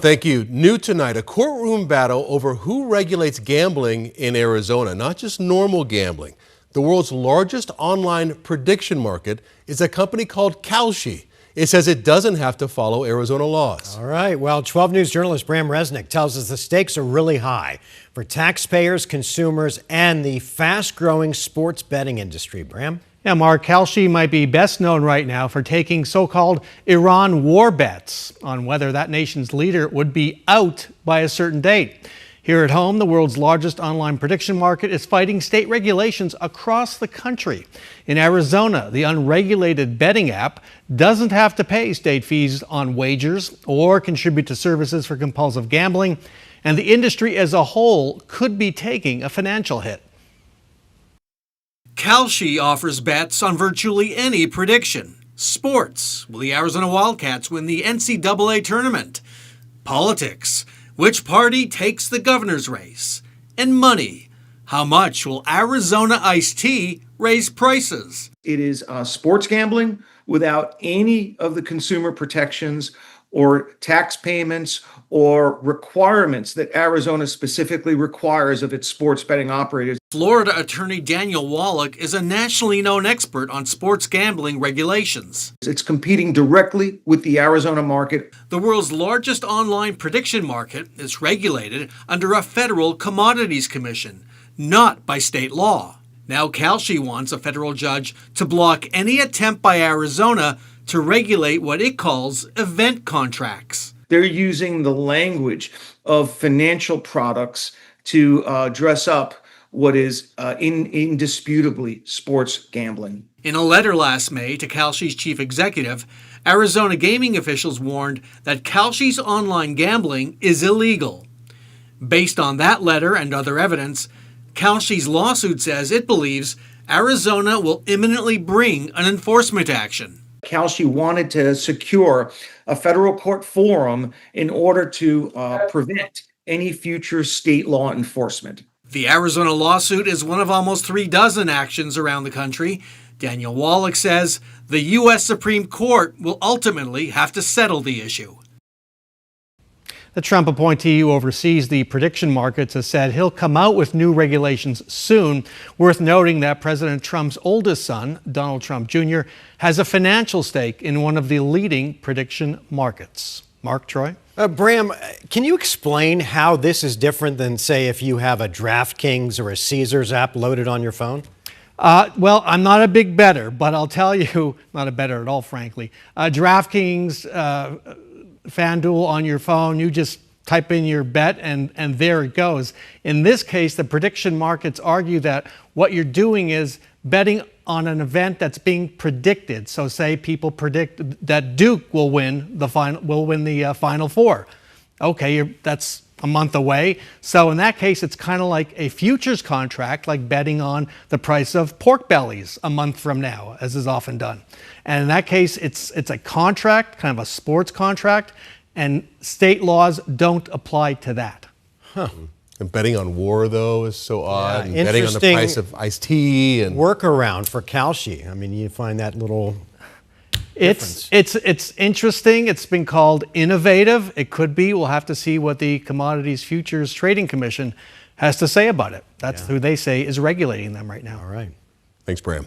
Thank you. New tonight, a courtroom battle over who regulates gambling in Arizona, not just normal gambling. The world's largest online prediction market is a company called Kalshi. It says it doesn't have to follow Arizona laws. All right. Well, 12 News journalist Bram Resnick tells us the stakes are really high for taxpayers, consumers, and the fast-growing sports betting industry. Bram? Yeah, Mark, Kalshi might be best known right now for taking so-called Iran war bets on whether that nation's leader would be out by a certain date. Here at home, the world's largest online prediction market is fighting state regulations across the country. In Arizona, the unregulated betting app doesn't have to pay state fees on wagers or contribute to services for compulsive gambling, and the industry as a whole could be taking a financial hit. Kalshi offers bets on virtually any prediction. Sports, will the Arizona Wildcats win the NCAA tournament? Politics, which party takes the governor's race? And money, how much will Arizona iced tea raise prices? It is sports gambling without any of the consumer protections or tax payments or requirements that Arizona specifically requires of its sports betting operators. Florida attorney Daniel Wallach is a nationally known expert on sports gambling regulations. It's competing directly with the Arizona market. The world's largest online prediction market is regulated under a federal commodities commission, not by state law. Now Kalshi wants a federal judge to block any attempt by Arizona to regulate what it calls event contracts. They're using the language of financial products to dress up what is indisputably sports gambling. In a letter last May to Kalshi's chief executive, Arizona gaming officials warned that Kalshi's online gambling is illegal. Based on that letter and other evidence, Kalshi's lawsuit says it believes Arizona will imminently bring an enforcement action. Kalshi wanted to secure a federal court forum in order to prevent any future state law enforcement. The Arizona lawsuit is one of almost 36 actions around the country. Daniel Wallach says the U.S. Supreme Court will ultimately have to settle the issue. The Trump appointee who oversees the prediction markets has said he'll come out with new regulations soon. Worth noting that President Trump's oldest son, Donald Trump Jr., has a financial stake in one of the leading prediction markets. Mark, Troy? Bram, can you explain how this is different than, say, if you have a DraftKings or a Caesars app loaded on your phone? Well, I'm not a big bettor, but I'll tell you, not a bettor at all, frankly. DraftKings, FanDuel on your phone, you just type in your bet and there it goes. In this case, the prediction markets argue that what you're doing is betting on an event that's being predicted. So say people predict that Duke will win the Final Four. Okay, that's a month away. So in that case, it's kind of like a futures contract, like betting on the price of pork bellies a month from now, as is often done. And in that case, it's a contract, kind of a sports contract, and state laws don't apply to that. Huh. And betting on war, though, is so odd. Yeah, and betting on the price of iced tea. And workaround for Kalshi. I mean, you find that little difference. It's interesting. It's been called innovative. It could be. We'll have to see what the Commodities Futures Trading Commission has to say about it. That's who they say is regulating them right now. All right. Thanks, Bram.